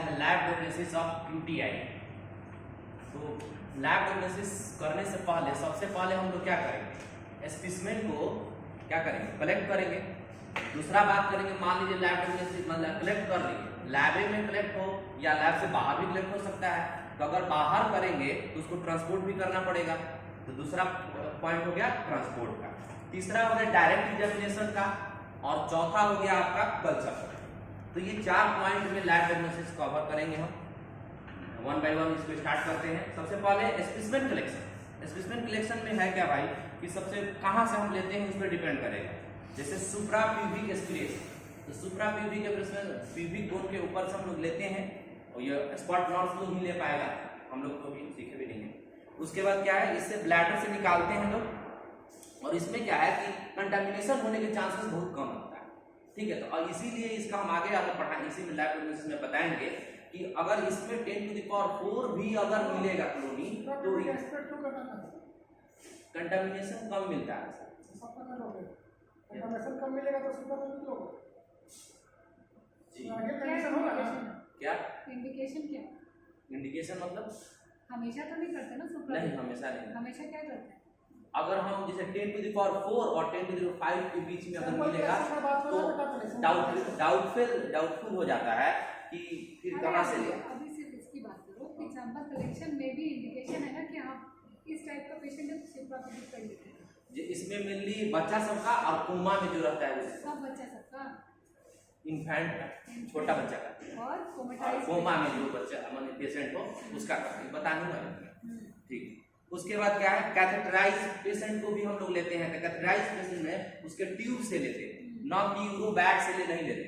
मिला है lab diagnosis of UTI. तो लैब डायग्नोसिस करने से पहले सबसे पहले हम लोग क्या करेंगे, स्पेसिमेन को क्या करेंगे, कलेक्ट करेंगे। दूसरा बात करेंगे, मान लीजिए लैब डायग्नोसिस मतलब कलेक्ट कर लिए, लैब में कलेक्ट हो या लैब से बाहर भी कलेक्ट हो सकता है। तो अगर बाहर करेंगे तो उसको ट्रांसपोर्ट भी करना पड़ेगा। तो दूसरा पॉइंट हो गया ट्रांसपोर्ट का। तीसरा हो गया डायरेक्ट एग्जामिनेशन का, और चौथा हो गया आपका कल्चर। तो ये 4 पॉइंट में लैब डायग्नोसिस कवर करेंगे हम। वन बाय वन इसको स्टार्ट करते हैं। सबसे पहले स्पेसिमेन कलेक्शन। स्पेसिमेन कलेक्शन में है क्या भाई कि सबसे कहाँ से हम लेते हैं उस पर डिपेंड करेगा। जैसे सुप्रा प्यूबिक एस्पिरेशन, तो सुप्रा प्यूबिक प्यूबिक बोन के ऊपर से हम लोग लेते हैं, और ये स्पॉट नॉर्थ लोग ही ले पाएगा, हम लोग तो भी सीखे भी नहीं है। उसके बाद क्या है, इससे ब्लैडर से निकालते हैं लोग, और इसमें क्या है कि कंटामिनेशन होने के चांसेस बहुत कम होता है। ठीक है, तो इसीलिए इसका हम आगे पढ़ाएंगे, इसी में लैब डायग्नोसिस में बताएंगे कि अगर इसमें 10⁴ भी अगर मिलेगा क्लोनी तो कंटामिनेशन कम मिलता है। कंटामिनेशन कम मिलेगा तो सुपर लोग जी क्या क्या इंडिकेशन क्या इंडिकेशन मतलब हमेशा तो नहीं करते ना सुपर नहीं, हमेशा नहीं। हमेशा क्या करते हैं अगर हम जैसे 10⁴ और 10⁵ के बीच में अगर मिलेगा तो डाउटफुल हो जाता है कि फिर कहाँ से ले। अभी सिर्फ इसकी बात करो कि सैंपल कलेक्शन में भी इंडिकेशन है ना कि आप इस टाइप का पेशेंट है तो सुपर कर लेते हैं। इसमें मेनली बच्चा सबका और कोमा में जो रहता है सब बच्चा सबका इन्फेंट का, छोटा बच्चा का, और और कोमा में जो बच्चा माने पेशेंट हो उसका बताने वाले। ठीक, उसके बाद क्या है, कैथेटराइज पेशेंट को भी हम लोग लेते हैं। कैथेटराइज पेशेंट में उसके ट्यूब से लेते हैं, ना कि यूरो बैग से नहीं लेते।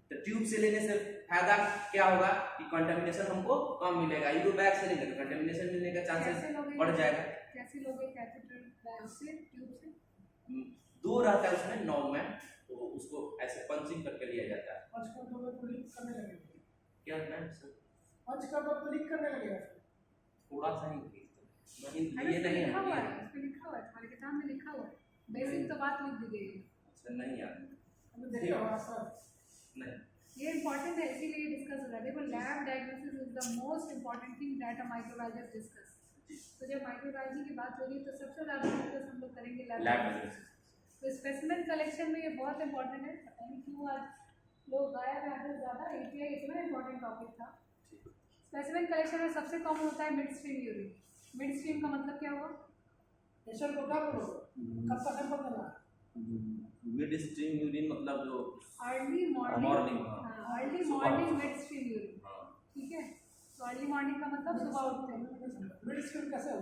तो ट्यूब से लेने से फायदा क्या होगा कि कंटामिनेशन हमको कम मिलेगा। यूरो बैग से लेंगे तो कंटामिनेशन मिलने का चांसेस बढ़ जाएगा। कैसे लोगे कैथेटर बैग से ट्यूब से? 2 रहता है उसमें नॉब में, तो उसको ऐसे पंचिंग करके लिया जाता है। पंच कर दो तो लीक करने लगेगा। क्या मैम सर, पंच कर दो तो लीक करने लगेगा। थोड़ा सा ही अरे ये नहीं लिखा हुआ है, है, उस पे लिखा हुआ है, तुम्हारे किताब में लिखा हुआ है। बेसिक तो बात लिख दी गई है। अच्छा नहीं यार, हमने देखा हुआ सर। नहीं ये इंपॉर्टेंट है, इसीलिए डिस्कस हो रहा है। देखो lab diagnosis is the most important thing that a microbiologist discuss. तो जब माइक्रोबायोलॉजी की बात हो रही है तो सबसे ज़्यादा फोकस हम लोग करेंगे लैब डायग्नोसिस। तो स्पेसिमेन कलेक्शन में ये बहुत इंपॉर्टेंट है। पता नहीं क्यों आज लोग गायब हैं ज़्यादा, एटीआई इतना इंपॉर्टेंट टॉपिक था। स्पेसिमेन कलेक्शन में सबसे कॉमन होता है mid stream urine. Mid stream का मतलब क्या हुआ? पेशेंट को क्या बोलो, कब तक सैंपल देना है? मिड स्ट्रीम यूरिन मतलब जो early morning, early morning mid stream urine. ठीक है, तो अर्ली मॉर्निंग का मतलब सुबह उठते हैं। मिड स्ट्रीम कैसे हो?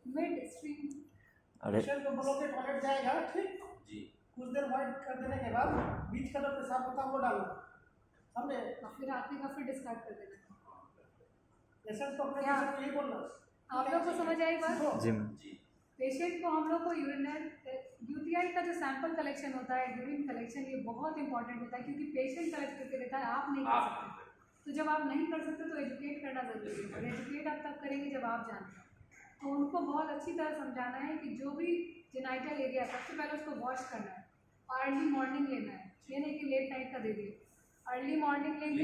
मिड स्ट्रीम पेशेंट को बोलो कि टॉयलेट जाएगा, ठीक जी, कुछ देर वेट कर देने के बाद बीच का जो पेशाब होता है वो डालना, समझे? और फिर आखिरी का फिर डिस्कार्ड कर देना। पेशेंट को अपने क्या? पेशेंट को यही बोलना। आप लोग को समझ आई बात? जी पेशेंट को हम लोग को यूटीआई का जो सैंपल कलेक्शन होता है, यूरिन कलेक्शन, ये बहुत इंपॉर्टेंट होता है क्योंकि पेशेंट कलेक्ट करके देता है, आप नहीं कर सकते। तो जब आप नहीं कर सकते तो एजुकेट करना जरूरी है, और एजुकेट आप तब करेंगे जब आप जानते हैं। तो उनको बहुत अच्छी तरह समझाना है कि जो भी जेनाइटल एरिया है सबसे पहले उसको वॉश करना है, अर्ली मॉर्निंग लेना है, ये नहीं कि लेट नाइट का दे दिए। अर्ली मॉर्निंग लेंगे।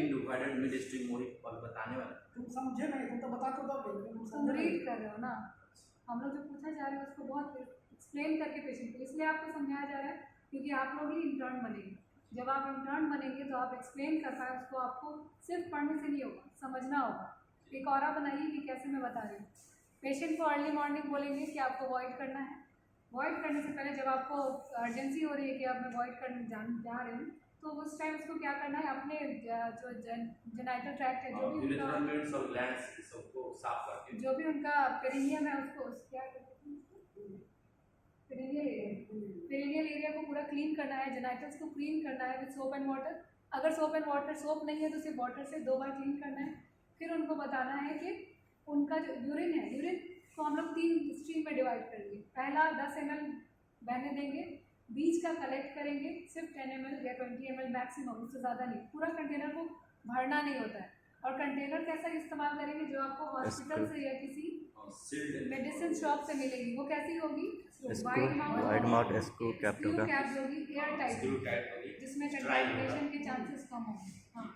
मिड स्ट्रीम वही बताने वाला। तुम समझे नहीं, तुम तो बता तो दोगे, तुम तुम समझे नहीं। रीड कर रहे हो ना, हम लोग जो पूछा जा रहा है उसको बहुत एक्सप्लेन करके पेशेंट को, इसलिए आपको समझाया जा रहा है क्योंकि आप लोग ही इंटर्न बनेंगे। जब आप इंटर्न बनेंगे तो आप एक्सप्लेन कर पाए उसको, आपको सिर्फ पढ़ने से नहीं होगा, समझना होगा। एक और बनाइए कि कैसे मैं बता रही हूँ। पेशेंट को अर्ली मॉर्निंग बोलेंगे कि आपको वॉइड करना है। वॉइड करने से पहले जब आपको अर्जेंसी हो रही है कि आप मैं वॉइड करने जा रही हूँ, तो उस टाइम उसको क्या करना है, अपने जो जेनाइटल ट्रैक्ट है, जो भी उनका पेरिनियम है उसको क्या पेरिनियल एरिया को पूरा क्लीन करना है, जेनाइटल्स को क्लीन करना है विद सोप एंड वाटर। अगर सोप एंड वाटर, सोप नहीं है तो सिर्फ वाटर से 2 बार क्लीन करना है। फिर उनको बताना है कि उनका जो यूरिन है, यूरिन को हम लोग 3 स्ट्रीम में डिवाइड करेंगे। पहला 10 ml बहने देंगे, बीच का कलेक्ट करेंगे सिर्फ 10 ml या 20 ml मैक्सिमम, उससे ज़्यादा नहीं। पूरा कंटेनर को भरना नहीं होता है। और कंटेनर कैसा इस्तेमाल करेंगे, जो आपको हॉस्पिटल से या किसी सील्ड मेडिसिन शॉप से मिलेगी। वो कैसी होगी? Wide mouth screw cap screw होगा। कैप होगी, एयर टाइट स्क्रू टाइप होगी, जिसमें Sterile कंटेमिनेशन के चांसेस कम होंगे। हाँ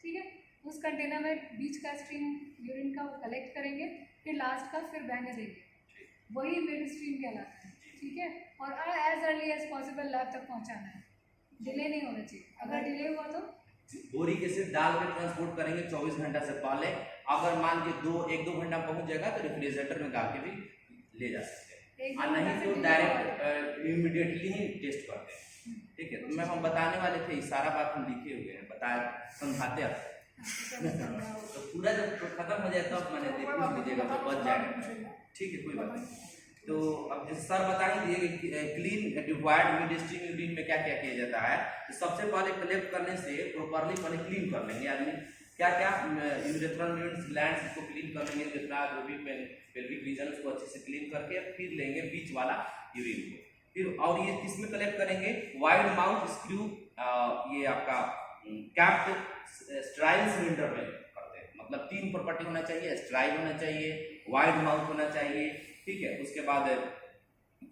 ठीक है, उस कंटेनर में बीच का स्ट्रीम यूरिन का वो कलेक्ट करेंगे, फिर लास्ट का फिर बहने देंगे, वही मिड स्ट्रीम कहलाता है। ठीक है, और as early as possible lab तक पहुंचाना है, डिले नहीं होना चाहिए। अगर डिले हुआ तो बोरिक एसिड डाल के ट्रांसपोर्ट करेंगे 24 घंटा से पहले। अगर मान के 1-2 घंटा पहुंच जाएगा तो रेफ्रिजरेटर में डाल के भी ले जा सकते हैं, और नहीं तो डायरेक्ट इमीडिएटली ही टेस्ट करते हैं। ठीक है, तो मैं हम बताने वाले थे, सारा बात हम लिखे हुए हैं, बताए समझाते हैं। तो पूरा जब खत्म हो जाए तब मैंने पूछ लीजिएगा तो बच जाएगा। ठीक है, कोई बात नहीं। तो अब जैसे सर बता ही दिए कि clean divide mid stream urine में क्या क्या किया जाता है। तो सबसे पहले कलेक्ट करने से प्रॉपरली पहले क्लीन कर लेंगे आदमी, क्या क्या यूरेथ्रल ग्लैंड्स इसको क्लीन कर लेंगे, जितना जो भी पेल्विक रीजन उसको अच्छे से क्लीन करके फिर लेंगे बीच वाला यूरिन को। फिर और ये किस में कलेक्ट करेंगे? वाइड माउथ स्क्रू, ये आपका कैप्ड स्ट्राइल सिलेंडर में करते हैं। मतलब 3 प्रॉपर्टी होना चाहिए, स्ट्राइल होना चाहिए, वाइड माउथ होना चाहिए, ठीक है, उसके बाद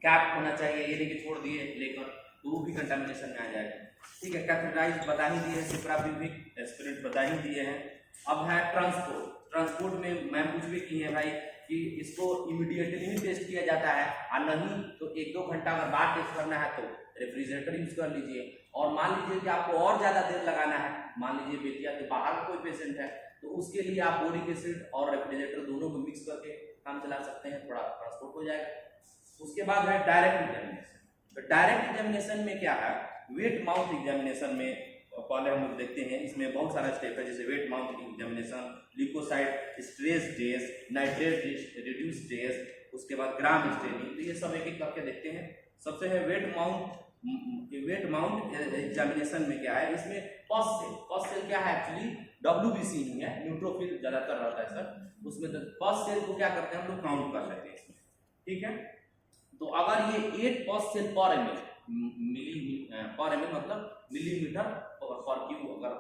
कैप होना चाहिए, ये लेके छोड़ दिए लेकर तो वो भी कंटामिनेशन में आ जाएगा। ठीक है, कैथेटराइज बता ही दिए, सुप्राप्यूबिक एस्पिरेट बता ही दिए हैं। अब है ट्रांसपोर्ट। ट्रांसपोर्ट में मैम कुछ भी की है भाई कि इसको इमीडिएटली ही टेस्ट किया जाता है, और नहीं तो 1-2 घंटा अगर बाद टेस्ट करना है तो रेफ्रिजरेटर यूज कर लीजिए। और मान लीजिए कि आपको और ज़्यादा देर लगाना है, मान लीजिए बेतिया के बाहर का कोई पेशेंट है, तो उसके लिए आप बोरिक एसिड और रेफ्रिजरेटर दोनों को मिक्स करके काम चला सकते हैं, थोड़ा ट्रांसपोर्ट हो जाएगा। उसके बाद है डायरेक्ट एग्जामिनेशन। तो डायरेक्ट एग्जामिनेशन में क्या है? वेट माउथ एग्जामिनेशन में पहले हम लोग देखते हैं, इसमें बहुत सारा स्टेप है, जैसे wet mount examination, leukocyte esterase test, nitrate reduce test, उसके बाद ग्राम स्टेनिंग। तो ये सब एक एक करके देखते हैं। सबसे है वेट माउथ एग्जामिनेशन में क्या है? इसमें पस सेल क्या है? एक्चुअली WBC नहीं है, न्यूट्रोफिल ज्यादातर रहता है सर। उसमें तो पस सेल को क्या करते हैं हम लोग काउंट कर लेते हैं इसमें। ठीक है, तो अगर ये 8 पस सेल पर ml मतलब मिलीमीटर पर क्यूब अगर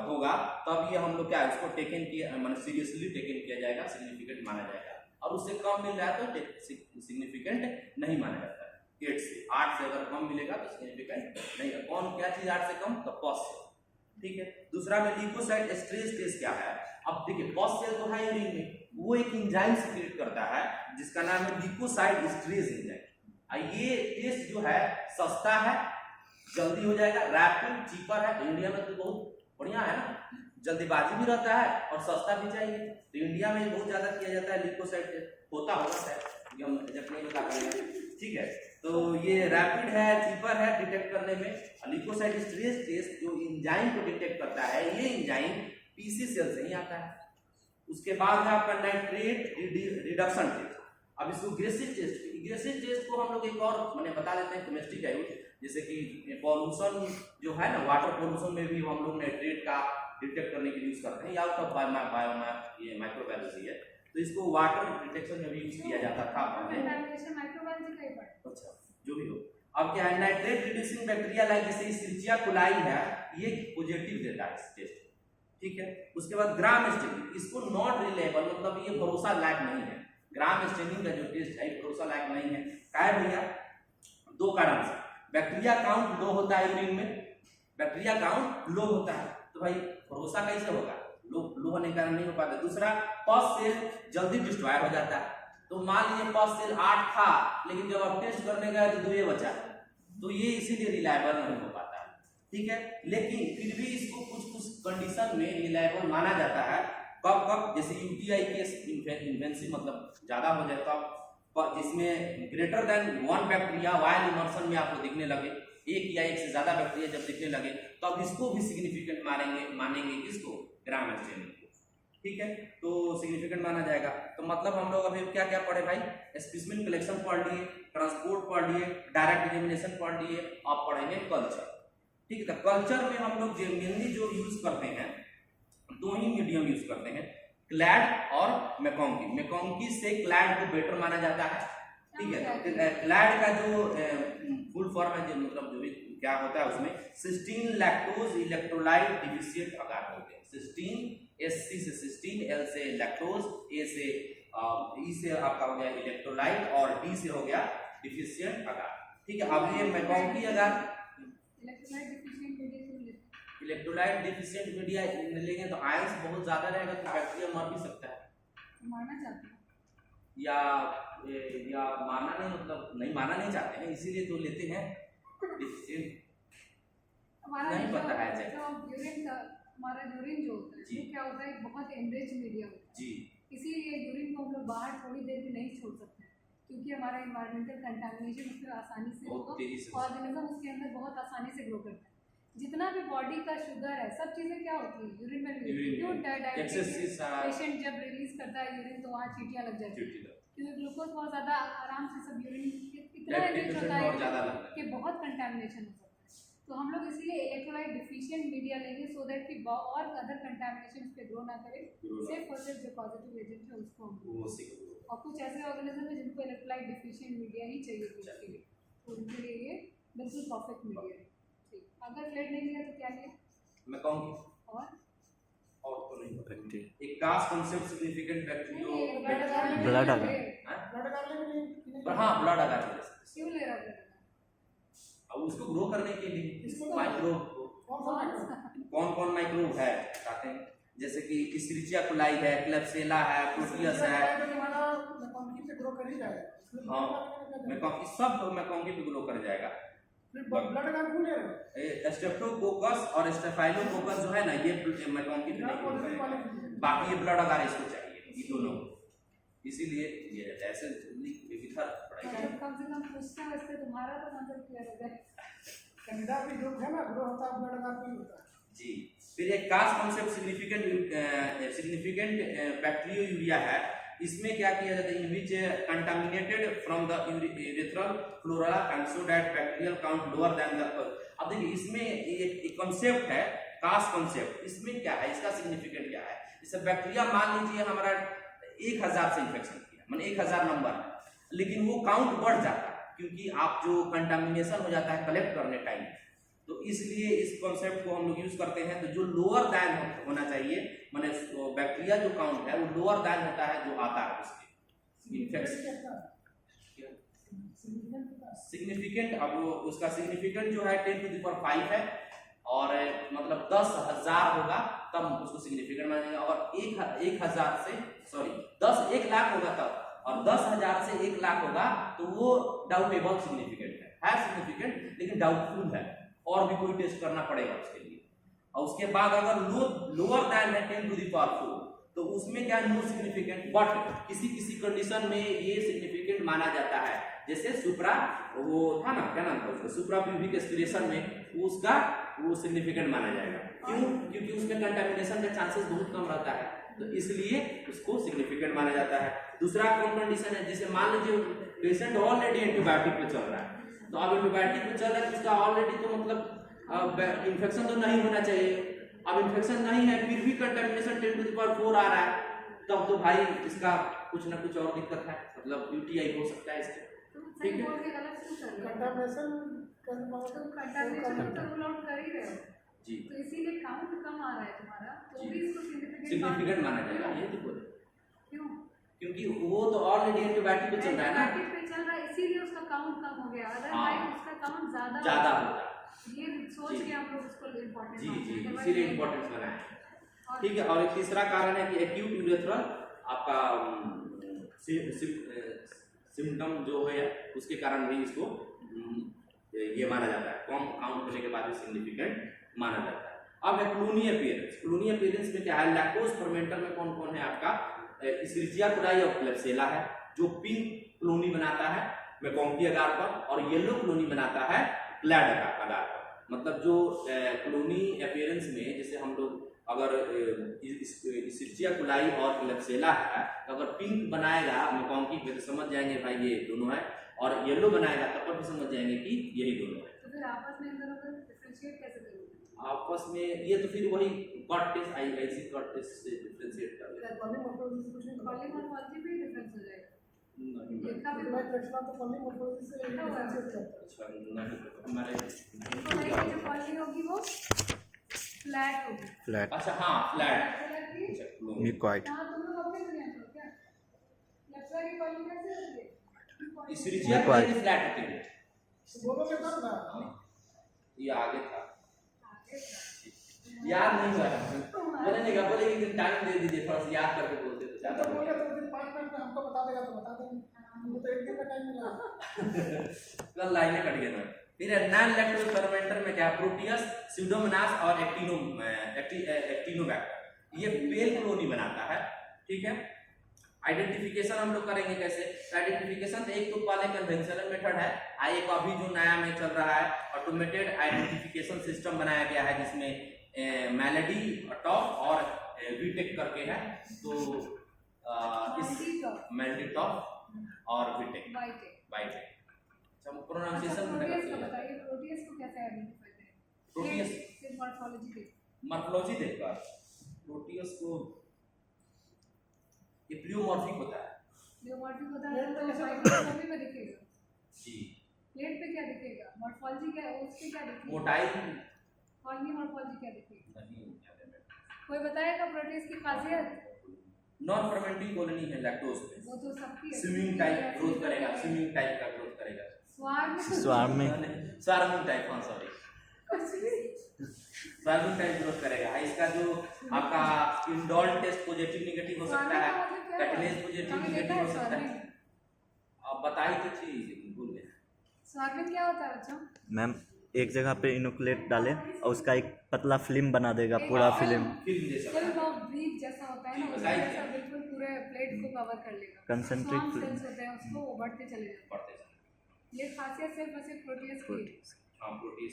होगा, तब ये हम लोग क्या है उसको टेकन किया, मतलब सीरियसली टेकन किया जाएगा, सिग्निफिकेंट माना जाएगा। और उससे कम मिल रहा है तो सिग्निफिकेंट नहीं माना जाता है। 8 से अगर कम मिलेगा तो सिग्निफिकेंट नहीं है। कौन क्या चीज 8 से कम? तो पस सेल। ठीक है, दूसरा में ल्यूकोसाइड स्ट्रेस टेस्ट क्या है? अब देखिए पस सेल तो है यूरिन में, वो एक एंजाइम सीक्रेट करता है जिसका नाम है ल्यूकोसाइड स्ट्रेस एंजाइम। ये टेस्ट जो है सस्ता है, जल्दी हो जाएगा, रैपिड, चीपर है। तो इंडिया में तो बहुत बढ़िया है ना, जल्दीबाजी भी रहता है और सस्ता भी चाहिए, तो इंडिया में बहुत ज्यादा किया जाता है ल्यूकोसाइड टेस्ट। होता होगा शायद, हम जब नहीं बता पाएंगे। ठीक है, तो ये रैपिड है, चीपर है डिटेक्ट करने में। ल्यूकोसाइड स्ट्रेस टेस्ट जो एंजाइम को डिटेक्ट करता है, ये एंजाइम पीसी सेल से ही आता है। उसके बाद है आपका नाइट्रेट रिडक्शन टेस्ट। अब इसको ग्रेसिव टेस्ट को हम लोग एक और मैंने बता देते हैं, केमिस्ट्री का यूज, जैसे कि पॉल्यूशन जो है ना, वाटर पॉल्यूशन में भी हम लोग नाइट्रेट का डिटेक्ट करने के लिए यूज करते हैं, या उसका ये माइक्रोबायोलॉजी है, तो इसको वाटर डिटेक्शन में भी यूज किया जाता था पहले। अच्छा, जो भी हो। अब क्या है, नाइट्रेट रिड्यूसिंग बैक्टीरिया लाइक जैसे इस्चेरिचिया कोलाई है, ये पॉजिटिव देता है इस टेस्ट। ठीक है, उसके बाद ग्राम स्टेनिंग, इसको नॉट रिलेबल, मतलब ये भरोसा लायक नहीं है। ग्राम स्टेनिंग का जो टेस्ट है भरोसा लायक नहीं है। क्या है भैया? 2 कारण से। बैक्टीरिया काउंट लो होता है यूरिन में, बैक्टीरिया काउंट लो होता है, तो भाई भरोसा कैसे होगा? लो होने के कारण नहीं हो पाता। दूसरा, पस सेल जल्दी डिस्ट्रॉय हो जाता है। तो मान लीजिए पस सेल 8 था, लेकिन जब आप टेस्ट करने गए तो 2 बचा, तो ये इसीलिए रिलायबल नहीं हो पाता है। ठीक है, लेकिन फिर भी इसको कुछ कंडीशन में रिलायबल माना जाता है। कब? जैसे यूटीआई केस इन्फेंसी मतलब ज्यादा हो जाए तब, जिसमें greater than 1 bacteria while immersion में आपको दिखने लगे, 1 या 1 से ज्यादा बैक्टीरिया जब दिखने लगे, तब इसको भी सिग्निफिकेंट मानेंगे किसको? ग्राम स्टेनिंग को। ठीक है, तो सिग्निफिकेंट माना जाएगा। तो मतलब हम लोग अभी क्या क्या पढ़े भाई? स्पेसिमेन कलेक्शन पढ़ लिए, ट्रांसपोर्ट पढ़ लिए, डायरेक्ट एग्जामिनेशन पढ़ लिए, अब पढ़ेंगे कल्चर। ठीक है, तो कल्चर में हम लोग मेनली जो यूज करते हैं, 2 ही मीडियम यूज करते हैं, क्लैड और मैकोंकी। मैकोंकी से क्लैड को बेटर माना जाता है। ठीक है, क्लैड का जो फुल फॉर्म है, जो मतलब जो भी क्या होता है उसमें, सिस्टीन लैक्टोज इलेक्ट्रोलाइट डिफिशिएंट अगार होते हैं। सिस्टीन, SC से सिस्टीन, L से लैक्टोज, A से ई से आपका हो गया इलेक्ट्रोलाइट और डी से हो गया डिफिशिएंट अगार। ठीक है, अब ये मैकॉन्की अगार इलेक्ट्रोलाइट डिफिशिएंट मीडिया लेंगे तो आयंस बहुत ज्यादा रहेगा तो बैक्टीरिया मर भी सकता है। मारना चाहते हैं या मारना नहीं, मतलब नहीं मारना नहीं चाहते हैं, इसीलिए तो लेते हैं डिफिशिएंट। हमारा नहीं पता है जी। जो यूरिन का हमारा यूरिन जो होता है जी। वो क्या होता है, बहुत एनरिच मीडिया होता है। जी इसीलिए यूरिन को हम लोग बाहर थोड़ी देर भी नहीं छोड़ सकते हैं, क्योंकि हमारा इन्वायरमेंटल कंटामिनेशन उसमें आसानी से बहुत होगा, तेजी से ऑर्गेनिज्म उसके अंदर बहुत आसानी से ग्रो करता है। जितना भी बॉडी का शुगर है सब चीज़ें क्या होती है यूरिन में क्यों डायबिटीज पेशेंट जब रिलीज करता है यूरिन तो वहाँ चीटियाँ लग जाती है, क्योंकि ग्लूकोज बहुत ज़्यादा आराम से सब यूरिन इतना एनरिच होता है कि बहुत कंटामिनेशन हो सकता है। तो हम लोग इसलिए इलेक्ट्रोलाइट डिफिशिएंट मीडिया लेंगे सो दैट कि और अदर कंटामिनेशन पे ग्रो ना करे, सिर्फ और सिर्फ जो पॉजिटिव एजेंट है उसको हम लोग। और कुछ ऐसे ऑर्गेनिज्म है जिनको इलेक्ट्रोलाइट डिफिशिएंट मीडिया ही चाहिए उसके लिए, तो उनके लिए ये बिल्कुल परफेक्ट मीडिया है। ठीक, अगर फ्लड नहीं लिया तो क्या लिया? मैं कहूँगी और तो नहीं एक cast concept significant bacteria blood अगर पर हाँ ब्लड अगर क्यों ले रहा है? अब उसको ग्रो करने के लिए माइक्रोब कौन कौन माइक्रोब है बताते हैं, जैसे कि इस्क्रिचिया कोलाई है, क्लेब्सिएला है, प्रोटियस है। हाँ मैकॉन्की सब मैकॉन्की पे ग्रो कर जाएगा। स्ट्रेप्टोकोकस और स्टेफाइलोकोकस जो है ना ये मैकॉन्की पे नहीं ग्रो करेगा, बाकी ये ब्लड अगर इसको चाहिए ये दोनों, इसीलिए ये रहता है ऐसे विविधता पड़ेगा। कम से कम पूछना वैसे तुम्हारा तो कॉन्सेप्ट क्लियर हो जाए। कैनेडा भी जो है ना ग्रो होता है ब्लड अगर नहीं होता जी। फिर एक कास्ट कॉन्सेप्ट सिग्निफिकेंट बैक्टीरियोयूरिया है, इसमें क्या किया जाता है, in which contaminated from the urethral flora and so that bacterial count lower than the. अब देखिए इसमें एक कॉन्सेप्ट है कास्ट कॉन्सेप्ट, इसमें क्या है, इसका सिग्निफिकेंट क्या है। जैसे बैक्टीरिया मान लीजिए हमारा 1000 से इन्फेक्शन किया, माने 1000 नंबर है, लेकिन वो काउंट बढ़ जाता है क्योंकि आप जो कंटामिनेशन हो जाता है कलेक्ट करने टाइम, तो इसलिए इस कॉन्सेप्ट को हम लोग यूज करते हैं। तो जो लोअर दैन होना चाहिए, माने बैक्टीरिया जो काउंट है वो लोअर दैन होता है जो आता है उसके इन्फेक्शन सिग्निफिकेंट। अब वो उसका सिग्निफिकेंट जो है 10⁵ है, और मतलब 10,000 होगा तब उसको सिग्निफिकेंट माना जाएगा, और 1,000 से 1 लाख होगा तब, और 10,000 से 1 लाख होगा तो वो डाउटेबल सिग्निफिकेंट है सिग्निफिकेंट लेकिन डाउटफुल है, और भी कोई टेस्ट करना पड़ेगा उसके लिए। और उसके बाद अगर लोअर दैन है 10⁴ तो उसमें क्या नो सिग्निफिकेंट, बट किसी किसी कंडीशन में ये सिग्निफिकेंट माना जाता है। जैसे सुप्रा वो था ना, क्या नाम था उसका, सुप्रा प्यूबिक एस्पिरेशन में उसका वो सिग्निफिकेंट माना जाएगा। क्यों? क्योंकि उसमें कंटामिनेशन का चांसेस बहुत कम रहता है, तो इसलिए उसको सिग्निफिकेंट माना जाता है। दूसरा कौन कंडीशन है, जैसे मान लीजिए पेशेंट ऑलरेडी एंटीबायोटिक पे चल रहा है, तो अब एंटीबायोटिक पे चल रहा है तो उसका ऑलरेडी तो मतलब इन्फेक्शन तो नहीं होना चाहिए। अब इन्फेक्शन नहीं है फिर भी कंटामिनेशन 10⁴ आ रहा है, तब तो भाई इसका कुछ ना कुछ और दिक्कत है, मतलब यूटीआई हो सकता है इससे। ठीक है, जी तो इसीलिए काउंट कम आ रहा है तुम्हारा, तो भी इसको सिग्निफिकेंट माना जाएगा, ये तो बोले क्यों? क्योंकि वो तो ऑलरेडी एंटीबायोटिक पे चल रहा है ना, एंटीबायोटिक पे चल रहा है इसीलिए उसका काउंट कम हो गया, अदरवाइज उसका काउंट ज्यादा होता है। ये सोच के हम लोग इसको इम्पोर्टेंट जी जी इसीलिए इम्पोर्टेंस बनाया। ठीक है, और एक तीसरा कारण है कि एक्यूट यूरेथ्रल आपका सिम्टम जो है उसके कारण भी इसको ये माना जाता है, कम काउंट होने के बाद सिग्निफिकेंट माना जाता है। अब है क्लूनी अपीयरेंस। क्लूनी अपीयरेंस में क्या है, लैक्टोज फर्मेंटर में कौन कौन है आपका, इस्क्रिचिया कोलाई और क्लेब्सिएला है, जो पिंक क्लूनी बनाता है मैकॉन्की अगार पर, और येलो क्लूनी बनाता है क्लैड अगार पर। मतलब जो क्लूनी अपीयरेंस में जैसे हम लोग अगर इस्क्रिचिया कोलाई और क्लेब्सिएला है तो अगर पिंक बनाएगा मैकॉन्की पे तो समझ जाएंगे भाई ये दोनों है, और येलो बनाएगा तब पर भी समझ जाएंगे कि यही दोनों है। तो फिर आपस में इन दोनों को डिफरेंशिएट कैसे करोगे? आपस में ये तो फिर वही cut test IC cut test से डिफरेंशिएट कर लेंगे। पॉलीमॉर्फोलॉजी भी डिफरेंस हो जाएगा नहीं इसका भी अच्छा नहीं हमारे जो पॉली होगी वो फ्लैट होगी। फ्लैट अच्छा हाँ फ्लैट कलर की म्यूकॉइड हाँ तुम लोग अपने दुनिया में क्या इस्क्रिचिया देखो आज। फ्लैट होती है। बोलोगे तब ना। ये आगे था याद नहीं हुआ बोले नहीं बोले कि टाइम दे दीजिए थोड़ा सा याद करके बोलते तो तो ज्यादा बोले तो दिन 5 मिनट में हमको बता देगा तो बता देंगे। हमको तो 1 दिन का टाइम मिला। कल लाइनें कट गई ना। फिर नॉन लैक्टोज फर्मेंटर में क्या प्रोटियस स्यूडोमोनास और एक्टिनोबैक्टर ये पेल कॉलोनी बनाता है। ठीक है आइडेंटिफिकेशन हम लोग करेंगे कैसे आइडेंटिफिकेशन एक तो पहले कन्वेंशनल मेथड है एक अभी जो नया में चल रहा है ऑटोमेटेड आइडेंटिफिकेशन सिस्टम बनाया गया है जिसमें मेलेडी टॉप और वीटेक करके है तो इस मेलेडी टॉप और वीटेक बाइटेक प्रोनाउंसिएशन बताइए प्रोटीज को कैसे आइडेंटिफाई करें प्रोटीज सिर्फ मॉर्फोलॉजी के मॉर्फोलॉजी देखकर प्रोटीज को ये प्लियोमॉर्फिक होता है प्लियोमॉर्फिक होता है तो माइक्रोस्कोपी में दिखेगा जी प्लेट पे क्या दिखेगा मॉर्फोलॉजी क्या है उसके क्या दिखेगा मोटाई कॉलोनी मॉर्फोलॉजी क्या दिखेगा नहीं क्या है कोई बताएगा प्रोटीज की खासियत नॉन फर्मेंटिंग कॉलोनी है लैक्टोज में वो तो सबकी है स्विमिंग टाइप ग्रोथ करेगा स्विमिंग टाइप का ग्रोथ करेगा स्वार्मिंग टाइप हाँ सॉरी स्वार्मिंग टाइप ग्रोथ करेगा इसका जो आपका इंडोल टेस्ट पॉजिटिव नेगेटिव हो सकता है कैटलेज पॉजिटिव नेगेटिव हो सकता है आप बताई तो थी भूल गए स्वार्मिंग क्या होता है बच्चों मैम एक जगह पे इनोकुलेट डालें और उसका एक पतला फिल्म बना देगा पूरा फिल्म फिल्म जैसा फिल्म ऑफ ब्रीथ जैसा होता है ना उसका जैसा बिल्कुल पूरे प्लेट को कवर कर लेगा कंसंट्रिक स्वार्म फिल्म सेल्स होते हैं उसको वो बढ़ते चले जाते पढ़ते हैं ये खासियत सिर्फ और सिर्फ प्रोटीज की है। हाँ प्रोटीज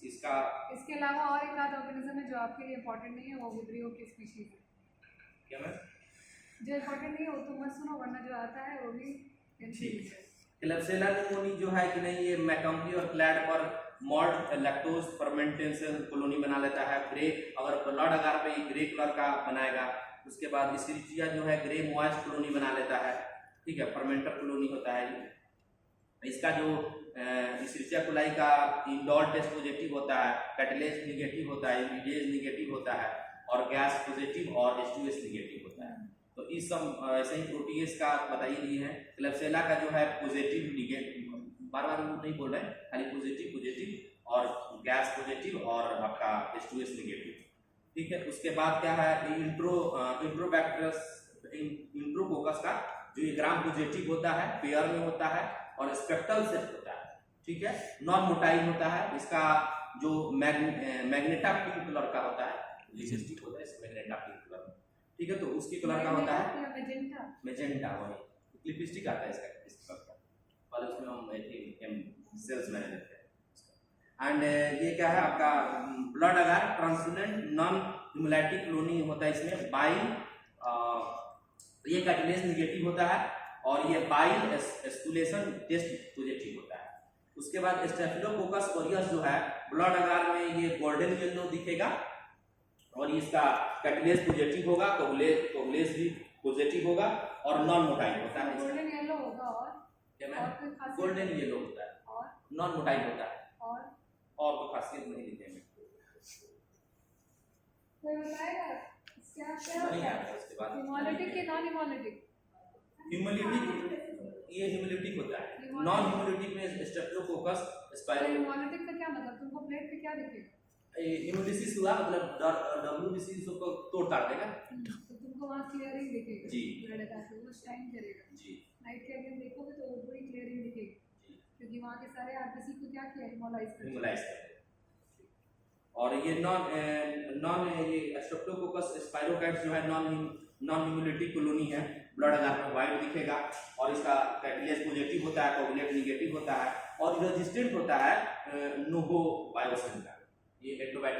इसका इसके अलावा और एक आध ऑर्गेनिज्म है जो आपके लिए इंपॉर्टेंट नहीं है वो विब्रियो की स्पीशीज है क्या मैं जो इंपॉर्टेंट नहीं है वो तुम मत सुनो वरना जो आता है वो भी ठीक है क्लेब्सिला न्यूमोनी जो है कि नहीं ये मैकम्पी और क्लैड पर मॉल्ट लैक्टोज फर्मेंटेशन कॉलोनी बना लेता है ग्रे अगर ब्लड अगर पे ग्रे कलर का बनाएगा उसके बाद इस्क्रिचिया जो है ग्रे मॉइस्ट कॉलोनी बना लेता है ठीक है फर्मेंटर कॉलोनी होता है इसका जो इस्क्रिचिया कोलाई का इंडोल टेस्ट पॉजिटिव होता है कैटलेज निगेटिव होता है इमिडेज निगेटिव होता है और गैस पॉजिटिव और H2S निगेटिव होता है तो इस सब ऐसे ही प्रोटीज का बताइए दिए हैं क्लेब्सिला का जो है पॉजिटिव निगेटिव बार बार नहीं बोल रहे हैं खाली पॉजिटिव और गैस पॉजिटिव और आपका H2S निगेटिव ठीक है उसके बाद क्या है इंट्रोकोकस का जो ये ग्राम पॉजिटिव होता है पेयर में होता है और स्पेक्ट्रल सेट होता है ठीक है नॉन मोटाइल होता है इसका जो मैग्नेटा पिंक कलर का होता है लिपस्टिक होता है इस मैग्नेटा पिंक कलर ठीक है तो उसकी कलर का होता है मैजेंटा वही लिपस्टिक आता है इसका इस कलर का पहले उसमें हम सेल्स मैंने लेते हैं एंड ये क्या है आपका ब्लड अगर ट्रांसल्यूसेंट नॉन ह्यूमोलाइटिक कॉलोनी होता है इसमें बाइल ये कैटलेज निगेटिव होता है और ये बाइल एस्कुलेशन टेस्ट पॉजिटिव होता है उसके बाद स्टेफिलोकोकस ऑरियस जो है ब्लड अगर में ये गोल्डन येलो दिखेगा और इसका कैटलेज पॉजिटिव होगा कोगुलेज भी पॉजिटिव होगा और नॉन मोटाइल होता है गोल्डन येलो होगा और गोल्डन येलो होता है और नॉन मोटाइल होता है और कोई खासियत नहीं दिखेंगे कोई बताएगा क्या क्या नहीं आता उसके बाद हिमोलिटिक के नॉन हिमोलिटिक ह्यूमिलिटिक ये ह्यूमिलिटिक होता है नॉन ह्यूमिलिटिक में स्टेफिलोकोकस स्पाइरो हिमोलिटिक का क्या मतलब तुमको प्लेट पे क्या दिखेगा ह्यूमिलिसिस हुआ मतलब WBC को तोड़ ताड़ देगा तो तुमको वहाँ क्लियरिंग दिखेगा जी। ब्लड का तो वो शाइन करेगा जी नाइट के अगर देखोगे तो वो पूरी क्लियरिंग दिखेगी क्योंकि वहाँ के सारे आरबीसी को क्या किया हिमोलाइज कर ह्यूमलाइज करते हैं और ये नॉन ये स्टेफिलोकोकस स्पाइरोकाइट्स जो है नॉन ह्यूमिलिटिक कॉलोनी है ब्लड अगर में वाइट दिखेगा और इसका कैटलेज पॉजिटिव होता है कोगुलेट निगेटिव होता है और रेजिस्टेंट होता है नोवो बायोसिन का ये एंटीबायोटिक